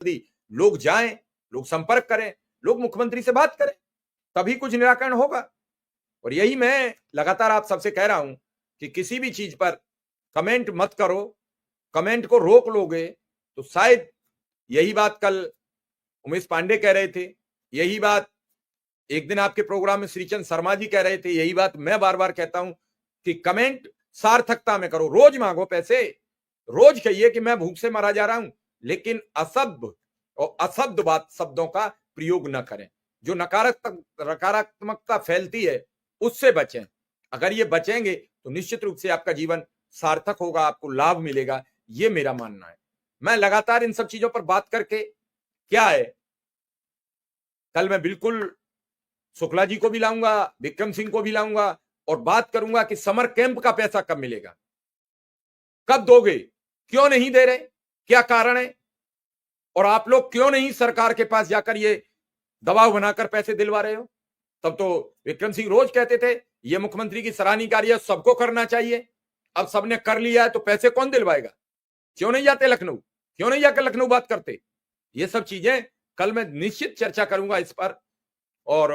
जल्दी लोग जाएं, लोग संपर्क करें, लोग मुख्यमंत्री से बात करें, तभी कुछ निराकरण होगा। और यही मैं लगातार आप सबसे कह रहा हूं कि किसी भी चीज पर कमेंट मत करो। कमेंट को रोक लोगे तो शायद, यही बात कल उमेश पांडे कह रहे थे, यही बात एक दिन आपके प्रोग्राम में श्रीचंद शर्मा जी कह रहे थे, यही बात मैं बार बार कहता हूं कि कमेंट सार्थकता में करो। रोज मांगो पैसे, रोज कहिए कि मैं भूख से मारा जा रहा हूं, लेकिन असभ्य और अशब्द बात शब्दों का प्रयोग न करें। जो नकारात्मकता फैलती है उससे बचें। अगर ये बचेंगे तो निश्चित रूप से आपका जीवन सार्थक होगा, आपको लाभ मिलेगा, ये मेरा मानना है। मैं लगातार इन सब चीजों पर बात करके, क्या है, कल मैं बिल्कुल शुक्ला जी को भी लाऊंगा, विक्रम सिंह को भी लाऊंगा और बात करूंगा कि समर कैंप का पैसा कब मिलेगा, कब दोगे, क्यों नहीं दे रहे, क्या कारण है, और आप लोग क्यों नहीं सरकार के पास जाकर ये दबाव बनाकर पैसे दिलवा रहे हो। तब तो विक्रम सिंह रोज कहते थे ये मुख्यमंत्री की सराहनीय कार्य सबको करना चाहिए, अब सबने कर लिया है तो पैसे कौन दिलवाएगा, क्यों नहीं जाते लखनऊ, क्यों नहीं जाकर लखनऊ बात करते। ये सब चीजें कल मैं निश्चित चर्चा करूंगा इस पर। और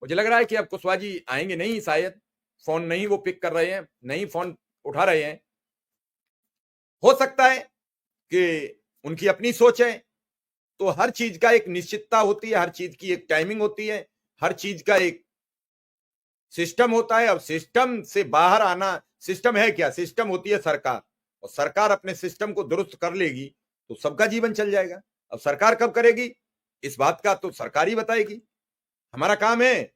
मुझे लग रहा है कि अब कुशवाहा जी आएंगे नहीं, शायद फोन नहीं वो पिक कर रहे हैं, नहीं फोन उठा रहे हैं। हो सकता है कि उनकी अपनी सोच है, तो हर चीज का एक निश्चितता होती है, हर चीज की एक टाइमिंग होती है, हर चीज का एक सिस्टम होता है। अब सिस्टम से बाहर आना, सिस्टम है क्या, सिस्टम होती है सरकार, और सरकार अपने सिस्टम को दुरुस्त कर लेगी तो सबका जीवन चल जाएगा। अब सरकार कब करेगी इस बात का तो सरकार ही बताएगी। हमारा काम है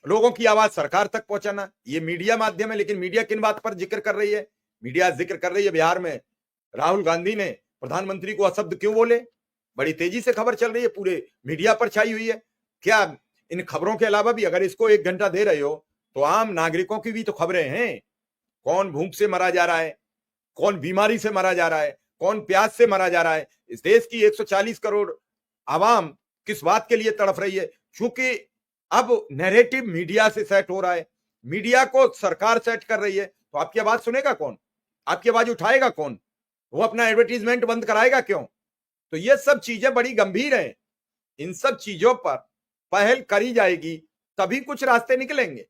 लोगों की आवाज सरकार तक पहुंचाना। ये मीडिया माध्यम है, लेकिन मीडिया किन बात पर जिक्र कर रही है, मीडिया जिक्र कर रही है बिहार में राहुल गांधी ने प्रधानमंत्री को अशब्द क्यों बोले। बड़ी तेजी से खबर चल रही है, पूरे मीडिया पर छाई हुई है। क्या इन खबरों के अलावा भी अगर इसको 1 घंटा दे रहे हो तो आम नागरिकों की भी तो खबरें हैं। कौन भूख से मरा जा रहा है, कौन बीमारी से मरा जा रहा है, कौन प्यास से मरा जा रहा है, इस देश की 140 करोड़ आवाम किस बात के लिए तड़फ रही है। क्योंकि अब नैरेटिव मीडिया से सेट हो रहा है, मीडिया को सरकार सेट कर रही है, तो आपकी आवाज सुनेगा कौन, आपकी आवाज उठाएगा कौन, वो अपना एडवर्टीजमेंट बंद कराएगा क्यों। तो ये सब चीजें बड़ी गंभीर हैं, इन सब चीजों पर पहल करी जाएगी तभी कुछ रास्ते निकलेंगे।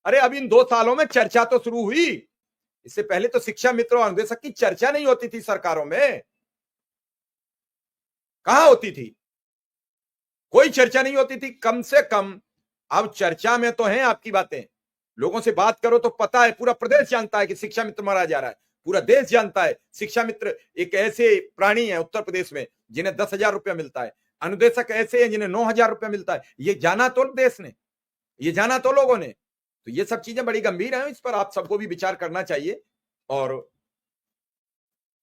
अरे अब इन 2 सालों में चर्चा तो शुरू हुई, इससे पहले तो शिक्षा मित्र और अनुदेशक की चर्चा नहीं होती थी सरकारों में, कहां होती थी, कोई चर्चा नहीं होती थी। कम से कम अब चर्चा में तो हैं आपकी बातें, लोगों से बात करो तो पता है, पूरा प्रदेश जानता है कि शिक्षा मित्र मारा जा रहा है, पूरा देश जानता है। शिक्षा मित्र एक ऐसे प्राणी है उत्तर प्रदेश में जिन्हें 10,000 रुपया मिलता है, अनुदेशक ऐसे हैं जिन्हें 9,000 रुपया मिलता है। ये जाना तो देश ने, ये जाना तो लोगों ने। तो ये सब चीजें बड़ी गंभीर हैं, इस पर आप सबको भी विचार करना चाहिए और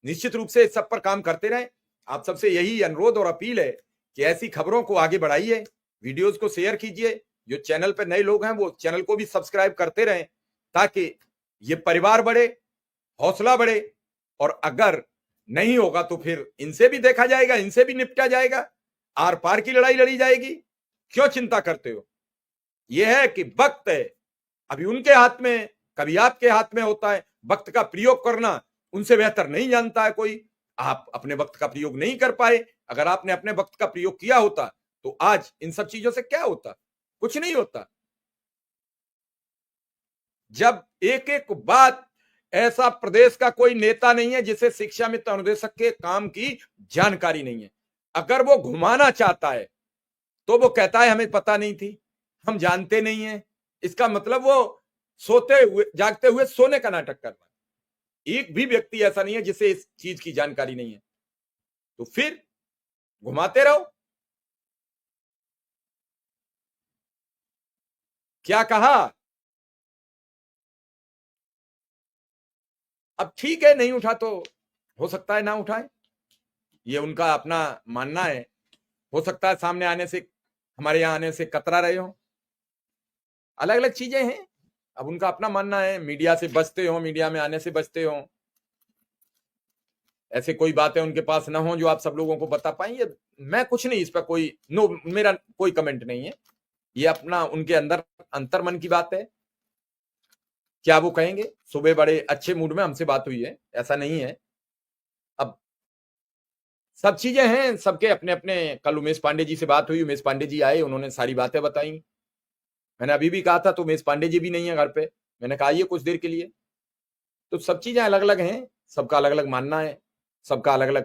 निश्चित रूप से इस सब पर काम करते रहें। आप सबसे यही अनुरोध और अपील है कि ऐसी खबरों को आगे बढ़ाइए, वीडियोस को शेयर कीजिए, जो चैनल पर नए लोग हैं वो चैनल को भी सब्सक्राइब करते रहें ताकि ये परिवार बढ़े, हौसला बढ़े। और अगर नहीं होगा तो फिर इनसे भी देखा जाएगा, इनसे भी निपटा जाएगा, आर पार की लड़ाई लड़ी जाएगी। क्यों चिंता करते हो, यह है कि वक्त है अभी उनके हाथ में, कभी आपके हाथ में होता है। वक्त का प्रयोग करना उनसे बेहतर नहीं जानता है कोई। आप अपने वक्त का प्रयोग नहीं कर पाए, अगर आपने अपने वक्त का प्रयोग किया होता तो आज इन सब चीजों से क्या होता, कुछ नहीं होता। जब एक एक बात, ऐसा प्रदेश का कोई नेता नहीं है जिसे शिक्षा मित्र अनुदेशक के काम की जानकारी नहीं है। अगर वो घुमाना चाहता है तो वो कहता है हमें पता नहीं थी, हम जानते नहीं है। इसका मतलब वो सोते हुए जागते हुए सोने का नाटक कर रहा है। एक भी व्यक्ति ऐसा नहीं है जिसे इस चीज की जानकारी नहीं है, तो फिर घुमाते रहो। क्या कहा, अब ठीक है नहीं उठा तो हो सकता है ना उठाए, ये उनका अपना मानना है। हो सकता है सामने आने से, हमारे यहां आने से कतरा रहे हो, अलग अलग चीजें हैं, अब उनका अपना मानना है। मीडिया से बचते हो, मीडिया में आने से बचते हो, ऐसे कोई बातें उनके पास ना हो जो आप सब लोगों को बता पाएंगे। मैं कुछ नहीं, इस पर कोई मेरा कोई कमेंट नहीं है, ये अपना उनके अंदर अंतर मन की बात है। क्या वो कहेंगे, सुबह बड़े अच्छे मूड में हमसे बात हुई है, ऐसा नहीं है। अब सब चीजें हैं, सबके अपने अपने। कल उमेश पांडे जी से बात हुई, उमेश पांडे जी आए, उन्होंने सारी बातें बताई। मैंने अभी भी कहा था, तो उमेश पांडे जी भी नहीं है घर पे, मैंने कहा आइए कुछ देर के लिए। तो सब चीजें अलग अलग हैं, सबका अलग अलग मानना है, सबका अलग अलग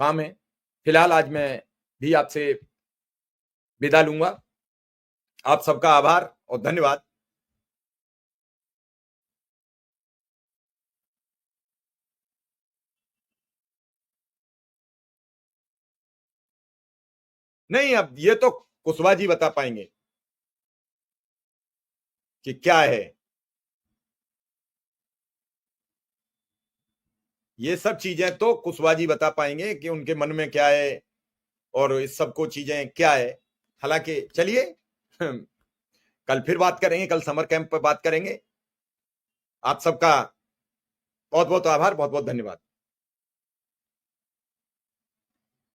काम है। फिलहाल आज मैं भी आपसे विदा लूंगा। आप सबका आभार और धन्यवाद। नहीं, अब ये तो कुशवाहा जी बता पाएंगे कि क्या है। ये सब चीजें तो कुशवाहा जी बता पाएंगे कि उनके मन में क्या है और इस सब को चीजें क्या है। हालांकि चलिए, कल फिर बात करेंगे, कल समर कैंप पर बात करेंगे। आप सबका बहुत बहुत आभार, बहुत बहुत धन्यवाद।